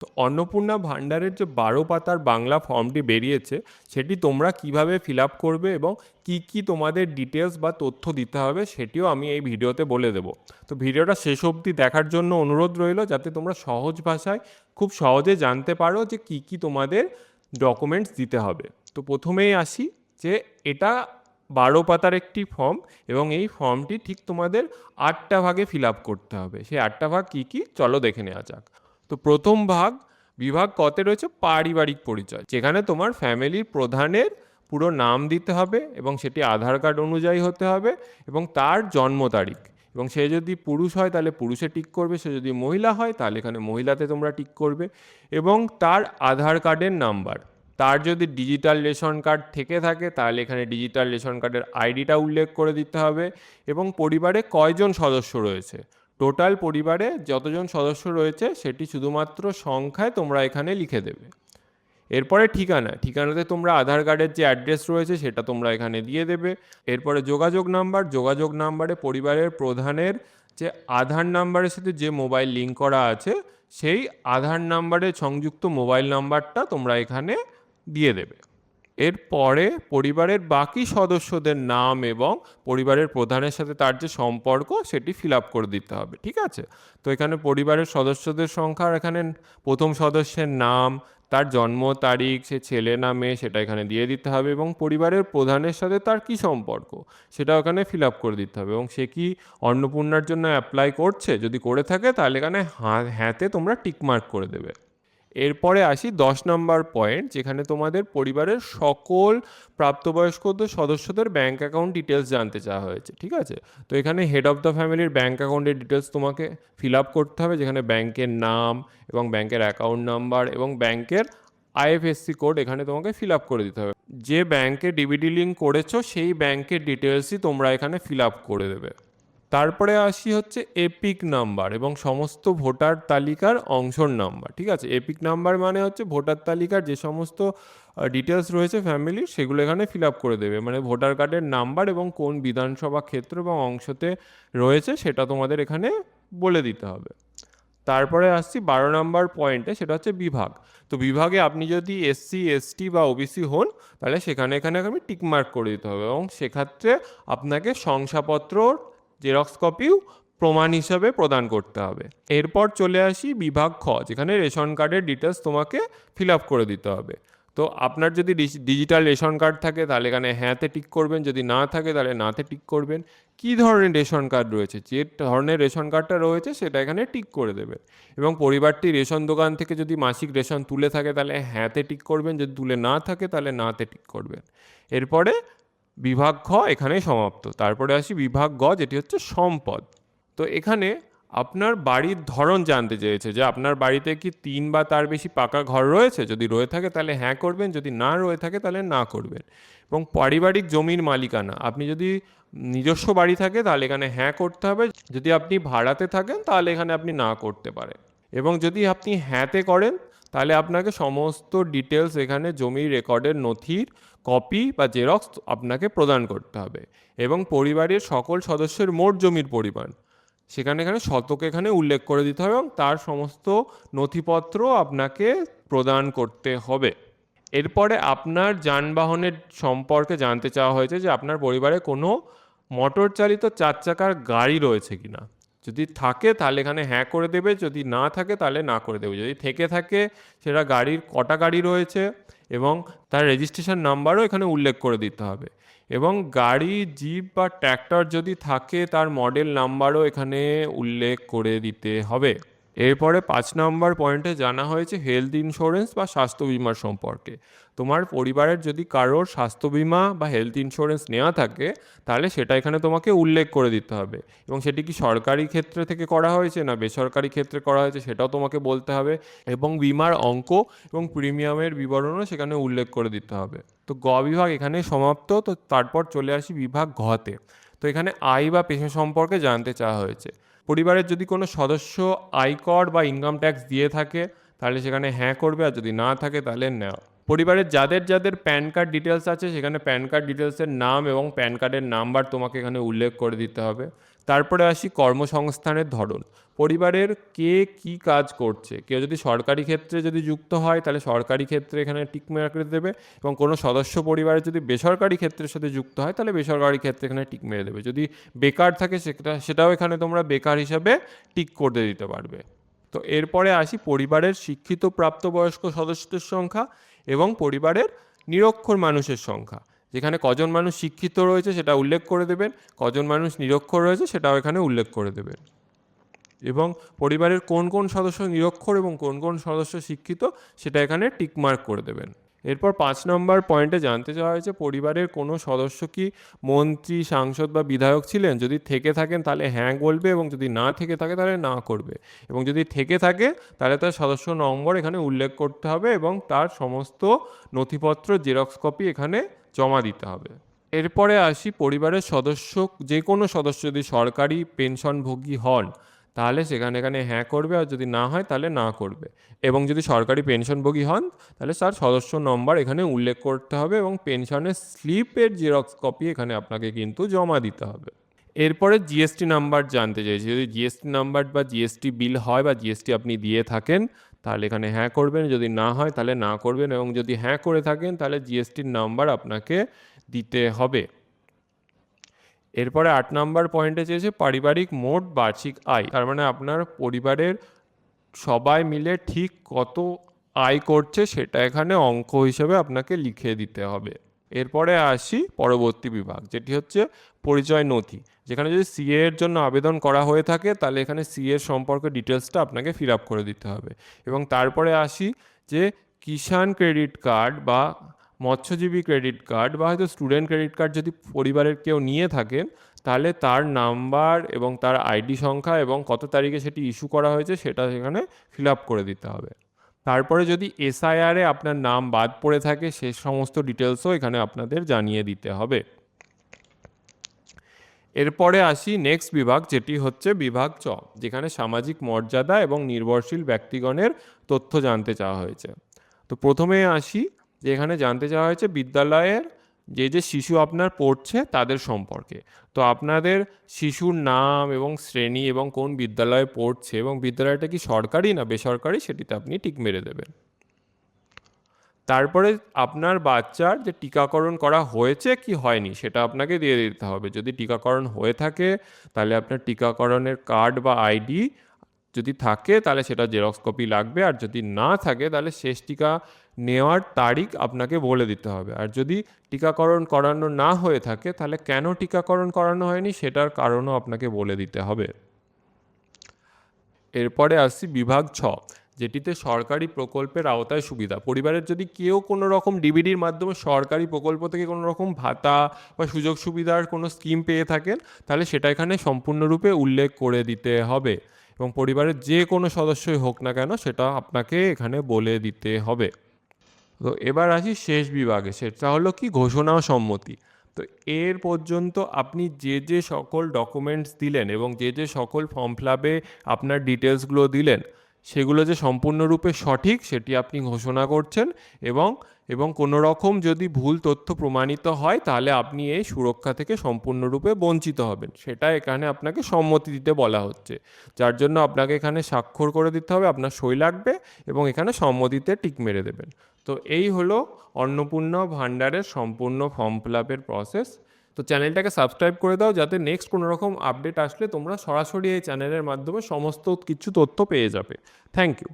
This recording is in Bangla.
তো অন্নপূর্ণা ভাণ্ডারের যে 12 পাতার বাংলা ফর্মটি বেরিয়েছে সেটি তোমরা কিভাবে ফিল আপ করবে এবং কি কি তোমাদের ডিটেলস বা তথ্য দিতে হবে সেটিও আমি এই ভিডিওতে বলে দেবো। তো ভিডিওটা শেষ অবধি দেখার জন্য অনুরোধ রইল, যাতে তোমরা সহজ ভাষায় খুব সহজে জানতে পারো যে কি কি তোমাদের ডকুমেন্টস দিতে হবে। তো প্রথমেই আসি যে এটা 12 পাতার একটি ফর্ম এবং এই ফর্মটি ঠিক তোমাদের 8টা ভাগে ফিল আপ করতে হবে। সেই 8টা ভাগ কী কী চলো দেখে নেওয়া যাক। তো প্রথম ভাগ, বিভাগ কতে রয়েছে পারিবারিক পরিচয়, যেখানে তোমার ফ্যামিলির প্রধানের পুরো নাম দিতে হবে এবং সেটি আধার কার্ড অনুযায়ী হতে হবে এবং তার জন্ম তারিখ, এবং সে যদি পুরুষ হয় তাহলে পুরুষে টিক করবে, সে যদি মহিলা হয় তাহলে এখানে মহিলাতে তোমরা টিক করবে, এবং তার আধার কার্ডের নাম্বার। তার যদি ডিজিটাল রেশন কার্ড থেকে থাকে তাহলে এখানে ডিজিটাল রেশন কার্ডের আইডিটা উল্লেখ করে দিতে হবে, এবং পরিবারে কয়জন সদস্য রয়েছে, টোটাল পরিবারে যতজন সদস্য রয়েছে সেটি শুধুমাত্র সংখ্যায় তোমরা এখানে লিখে দেবে। এরপরে ঠিকানাতে তোমরা আধার কার্ডের যে অ্যাড্রেস রয়েছে সেটা তোমরা এখানে দিয়ে দেবে। এরপরে যোগাযোগ নাম্বারে পরিবারের প্রধানের যে আধার নাম্বারের সাথে যে মোবাইল লিঙ্ক করা আছে সেই আধার নাম্বারে সংযুক্ত মোবাইল নাম্বারটা তোমরা এখানে দিয়ে দেবে। এরপরে পরিবারের বাকি সদস্যদের নাম এবং পরিবারের প্রধানের সাথে তার যে সম্পর্ক সেটি ফিল আপ করে দিতে হবে, ঠিক আছে। তো এখানে পরিবারের সদস্যদের সংখ্যা, এখানে প্রথম সদস্যের নাম, তার জন্ম তারিখ, সে ছেলে না মেয়ে সেটা এখানে দিয়ে দিতে হবে, এবং পরিবারের প্রধানের সাথে তার কি সম্পর্ক সেটা ওখানে ফিল আপ করে দিতে হবে, এবং সে কি অন্নপূর্ণার জন্য অ্যাপ্লাই করছে, যদি করে থাকে তাহলে এখানে হ্যাঁতে তোমরা টিকমার্ক করে দেবে। এরপরে আসি 10 নম্বর পয়েন্ট, যেখানে তোমাদের পরিবারের সকল প্রাপ্তবয়স্কদের সদস্যদের ব্যাঙ্ক অ্যাকাউন্ট ডিটেলস জানতে চাওয়া হয়েছে, ঠিক আছে। তো এখানে হেড অফ দ্য ফ্যামিলির ব্যাঙ্ক অ্যাকাউন্টের ডিটেলস তোমাকে ফিল আপ করতে হবে, যেখানে ব্যাংকের নাম এবং ব্যাংকের অ্যাকাউন্ট নাম্বার এবং ব্যাংকের আইএফএসসি কোড এখানে তোমাকে ফিল আপ করে দিতে হবে। যে ব্যাংকে ডিবিডি লিঙ্ক করেছো সেই ব্যাংকের ডিটেলসই তোমরা এখানে ফিল আপ করে দেবে। তারপরে আসি হচ্ছে এপিক নাম্বার এবং সমস্ত ভোটার তালিকার অংশর নাম্বার, ঠিক আছে। এপিক নাম্বার মানে হচ্ছে ভোটার তালিকার যে সমস্ত ডিটেলস রয়েছে ফ্যামিলির সেগুলো এখানে ফিল আপ করে দেবে, মানে ভোটার কার্ডের নাম্বার এবং কোন বিধানসভা ক্ষেত্র এবং অংশতে রয়েছে সেটা তোমাদের এখানে বলে দিতে হবে। তারপরে আসছি 12 নম্বর পয়েন্টে, সেটা হচ্ছে বিভাগ। তো বিভাগে আপনি যদি এসসি এসটি বা ওবিসি হন তাহলে এখানে আমি টিকমার্ক করে দিতে হবে, এবং সেক্ষেত্রে আপনাকে শংসাপত্র জেরক্স কপিও প্রমাণ হিসাবে প্রদান করতে হবে। এরপর চলে আসি বিভাগ খ, যেখানে রেশন কার্ডের ডিটেলস তোমাকে ফিল আপ করে দিতে হবে। তো আপনার যদি ডিজিটাল রেশন কার্ড থাকে তাহলে এখানে হ্যাঁতে টিক করবেন, যদি না থাকে তাহলে নাতে টিক করবেন। কী ধরনের রেশন কার্ড রয়েছে, যে ধরনের রেশন কার্ডটা রয়েছে সেটা এখানে টিক করে দেবেন, এবং পরিবারটি রেশন দোকান থেকে যদি মাসিক রেশন তুলে থাকে তাহলে হ্যাঁতে টিক করবেন, যদি তুলে না থাকে তাহলে নাতে টিক করবেন। এরপরে বিভাগ খ এখানেই সমাপ্ত। তারপরে আসি বিভাগ গ, যেটি হচ্ছে সম্পদ। তো এখানে আপনার বাড়ির ধরন জানতে চেয়েছে, যে আপনার বাড়িতে কি 3 বা তার বেশি পাকা ঘর রয়েছে, যদি রয়ে থাকে তাহলে হ্যাঁ করবেন, যদি না রয়ে থাকে তাহলে না করবেন। এবং পারিবারিক জমির মালিকানা, আপনি যদি নিজস্ব বাড়ি থাকে তাহলে এখানে হ্যাঁ করতে হবে, যদি আপনি ভাড়াতে থাকেন তাহলে এখানে আপনি না করতে পারেন। এবং যদি আপনি হ্যাঁতে করেন তাহলে আপনাকে সমস্ত ডিটেলস এখানে জমির রেকর্ডের নথির কপি বা জেরক্স আপনাকে প্রদান করতে হবে, এবং পরিবারের সকল সদস্যের মোট জমির পরিমাণ এখানে শতক এখানে উল্লেখ করে দিতে হবে, এবং তার সমস্ত নথিপত্র আপনাকে প্রদান করতে হবে। এরপরে আপনার যানবাহনের সম্পর্কে জানতে চাওয়া হয়েছে, যে আপনার পরিবারে কোনো মোটর চালিত 4 চাকার গাড়ি রয়েছে কিনা। যদি থাকে তাহলে এখানে হ্যাঁ করে দেবে, যদি না থাকে তাহলে না করে দেবে। যদি থেকে থাকে সেটা গাড়ির কটা গাড়ি রয়েছে এবং তার রেজিস্ট্রেশন নাম্বারও এখানে উল্লেখ করে দিতে হবে, এবং গাড়ি জিপ বা ট্র্যাক্টর যদি থাকে তার মডেল নাম্বারও এখানে উল্লেখ করে দিতে হবে। এরপরে 5 নম্বর পয়েন্টে জানা হয়েছে হেলথ ইন্স্যুরেন্স বা স্বাস্থ্য বিমার সম্পর্কে। তোমার পরিবারের যদি কারোর স্বাস্থ্য বিমা বা হেলথ ইন্স্যুরেন্স নেওয়া থাকে তাহলে সেটা এখানে তোমাকে উল্লেখ করে দিতে হবে, এবং সেটি কি সরকারি ক্ষেত্রে থেকে করা হয়েছে না বেসরকারি ক্ষেত্রে করা হয়েছে সেটাও তোমাকে বলতে হবে, এবং বিমার অঙ্ক এবং প্রিমিয়ামের বিবরণও সেখানে উল্লেখ করে দিতে হবে। তো গ বিভাগ এখানে সমাপ্ত। তো তারপর চলে আসি বিভাগ ঘতে। তো এখানে আয় বা পেশা সম্পর্কে জানতে চাওয়া হয়েছে। পরিবারের যদি কোনো সদস্য আয়কর বা ইনকাম ট্যাক্স দিয়ে থাকে তাহলে সেখানে হ্যাঁ করবে, আর যদি না থাকে তাহলে না। পরিবারের যাদের যাদের প্যান কার্ড ডিটেলস আছে সেখানে প্যান কার্ড ডিটেলসের নাম এবং প্যান কার্ডের নাম্বার তোমাকে এখানে উল্লেখ করে দিতে হবে। তারপরে আসি কর্মসংস্থানের ধরন। পরিবারের কে কি কাজ করছে, কেউ যদি সরকারি ক্ষেত্রে যদি যুক্ত হয় তাহলে সরকারি ক্ষেত্রে এখানে টিক মার্ক দেবে, এবং কোনো সদস্য পরিবারের যদি বেসরকারি ক্ষেত্রের সাথে যুক্ত হয় তাহলে বেসরকারি ক্ষেত্রে এখানে টিক মেরে দেবে। যদি বেকার থাকে সেটাও এখানে তোমরা বেকার হিসাবে টিক করে দিতে পারবে। তো এরপরে আসি পরিবারের শিক্ষিত প্রাপ্তবয়স্ক সদস্যদের সংখ্যা এবং পরিবারের নিরক্ষর মানুষের সংখ্যা। যেখানে কজন মানুষ শিক্ষিত রয়েছে সেটা উল্লেখ করে দেবেন, কজন মানুষ নিরক্ষর রয়েছে সেটাও এখানে উল্লেখ করে দেবেন, এবং পরিবারের কোন কোন সদস্য নিরক্ষর এবং কোন কোন সদস্য শিক্ষিত সেটা এখানে টিকমার্ক করে দেবেন। এরপর 5 নম্বর পয়েন্টে জানতে চাওয়া হয়েছে পরিবারের কোনো সদস্য কি মন্ত্রী, সাংসদ বা বিধায়ক ছিলেন। যদি থেকে থাকেন তাহলে হ্যাঁ বলবে, এবং যদি না থেকে থাকে তাহলে না করবে, এবং যদি থেকে থাকে তাহলে তার সদস্য নম্বর এখানে উল্লেখ করতে হবে এবং তার সমস্ত নথিপত্র জেরক্স কপি এখানে জমা দিতে হবে। এরপরে আসি পরিবারের সদস্য, যে কোনো সদস্য যদি সরকারি পেনশনভোগী হন তাহলে এখানে হ্যাঁ করবে, আর যদি না হয় তাহলে না করবে, এবং যদি সরকারি পেনশনভোগী হন তাহলে তার সদস্য নম্বর এখানে উল্লেখ করতে হবে এবং পেনশনের স্লিপের জেরক্স কপি এখানে আপনাকে কিন্তু জমা দিতে হবে। এরপরে জিএসটি নাম্বার জানতে চাইছি। যদি জিএসটি নাম্বার বা জিএসটি বিল হয় বা জিএসটি আপনি দিয়ে থাকেন তাহলে এখানে হ্যাঁ করবেন, যদি না হয় তাহলে না করবেন, এবং যদি হ্যাঁ করে থাকেন তাহলে জিএসটির নাম্বার আপনাকে দিতে হবে। এরপরে 8 নম্বর পয়েন্টে চেয়েছে পারিবারিক মোট বার্ষিক আয়, তার মানে আপনার পরিবারের সবাই মিলে ঠিক কত আয় করছে সেটা এখানে অঙ্ক হিসেবে আপনাকে লিখে দিতে হবে। এরপরে আসি পরবর্তী বিভাগ, যেটি হচ্ছে পরিচয় নথি। যেখানে যদি সিএ এর জন্য আবেদন করা হয়ে থাকে তাহলে এখানে সিএ এর সম্পর্কে ডিটেলসটা আপনাকে ফিল আপ করে দিতে হবে। এবং তারপরে আসি যে কিষাণ ক্রেডিট কার্ড বা মৎস্যজীবী ক্রেডিট কার্ড বা হয়তো স্টুডেন্ট ক্রেডিট কার্ড যদি পরিবারের কেউ নিয়ে থাকেন তাহলে তার নাম্বার এবং তার আইডি সংখ্যা এবং কত তারিখে সেটি ইস্যু করা হয়েছে সেটা সেখানে ফিল আপ করে দিতে হবে। তারপরে যদি এসআইআরে আপনার নাম বাদ পড়ে থাকে সে সমস্ত ডিটেলসও এখানে আপনাদের জানিয়ে দিতে হবে। এরপরে আসি নেক্সট বিভাগ, যেটি হচ্ছে বিভাগ চ, যেখানে সামাজিক মর্যাদা এবং নির্ভরশীল ব্যক্তিগণের তথ্য জানতে চাওয়া হয়েছে। তো প্রথমে আসি যে এখানে জানতে চাওয়া হয়েছে বিদ্যালয়ের যে শিশু আপনার পড়ছে তাদের সম্পর্কে। তো আপনাদের শিশুর নাম এবং শ্রেণী এবং কোন বিদ্যালয়ে পড়ছে এবং বিদ্যালয়টা কি সরকারি না বেসরকারি সেটিতে আপনি টিক মেরে দেবেন। তারপরে আপনার বাচ্চার যে টিকাকরণ করা হয়েছে কি হয়নি সেটা আপনাকে দিয়ে দিতে হবে। যদি টিকাকরণ হয়ে থাকে তাহলে আপনার টিকাকরণের কার্ড বা আইডি যদি থাকে তাহলে সেটা জেরক্স কপি লাগবে, আর যদি না থাকে তাহলে শেষ টিকা নেওয়ার তারিখ আপনাকে বলে দিতে হবে। আর যদি টিকাকরণ করানো না হয়ে থাকে তাহলে কেন টিকাকরণ করানো হয়নি সেটার কারণও আপনাকে বলে দিতে হবে। এরপরে আসছি বিভাগ ছ, যেটিতে সরকারি প্রকল্পের আওতায় সুবিধা। পরিবারের যদি কেউ কোনো রকম ডিবিডির মাধ্যমে সরকারি প্রকল্প থেকে কোনো রকম ভাতা বা সুযোগ সুবিধার কোনো স্কিম পেয়ে থাকেন তাহলে সেটা এখানে সম্পূর্ণরূপে উল্লেখ করে দিতে হবে, এবং পরিবারের যে কোনো সদস্যই হোক না কেন সেটা আপনাকে এখানে বলে দিতে হবে। তো এবার আসি শেষ বিভাগে, সেটা হলো কি ঘোষণা ও সম্মতি। তো এর পর্যন্ত আপনি যে সকল ডকুমেন্টস দিলেন এবং যে সকল ফর্ম ফিল আপে আপনার ডিটেলসগুলো দিলেন সেগুলো যে সম্পূর্ণরূপে সঠিক সেটি আপনি ঘোষণা করছেন, এবং কোনো রকম যদি ভুল তথ্য প্রমাণিত হয় তাহলে আপনি এই সুরক্ষা থেকে সম্পূর্ণরূপে বঞ্চিত হবেন, সেটা এখানে আপনাকে সম্মতি দিতে বলা হচ্ছে। যার জন্য আপনাকে এখানে স্বাক্ষর করে দিতে হবে, আপনার সই লাগবে এবং এখানে সম্মতিতে টিক মেরে দেবেন। তো এই হলো অন্নপূর্ণা ভাণ্ডারের সম্পূর্ণ ফর্ম ফিল আপের প্রসেস। তো চ্যানেলটাকে সাবস্ক্রাইব করে দাও যাতে নেক্সট কোনো রকম আপডেট আসলে তোমরা সরাসরি এই চ্যানেলের মাধ্যমে সমস্ত কিছু তথ্য পেয়ে যাবে। Thank you.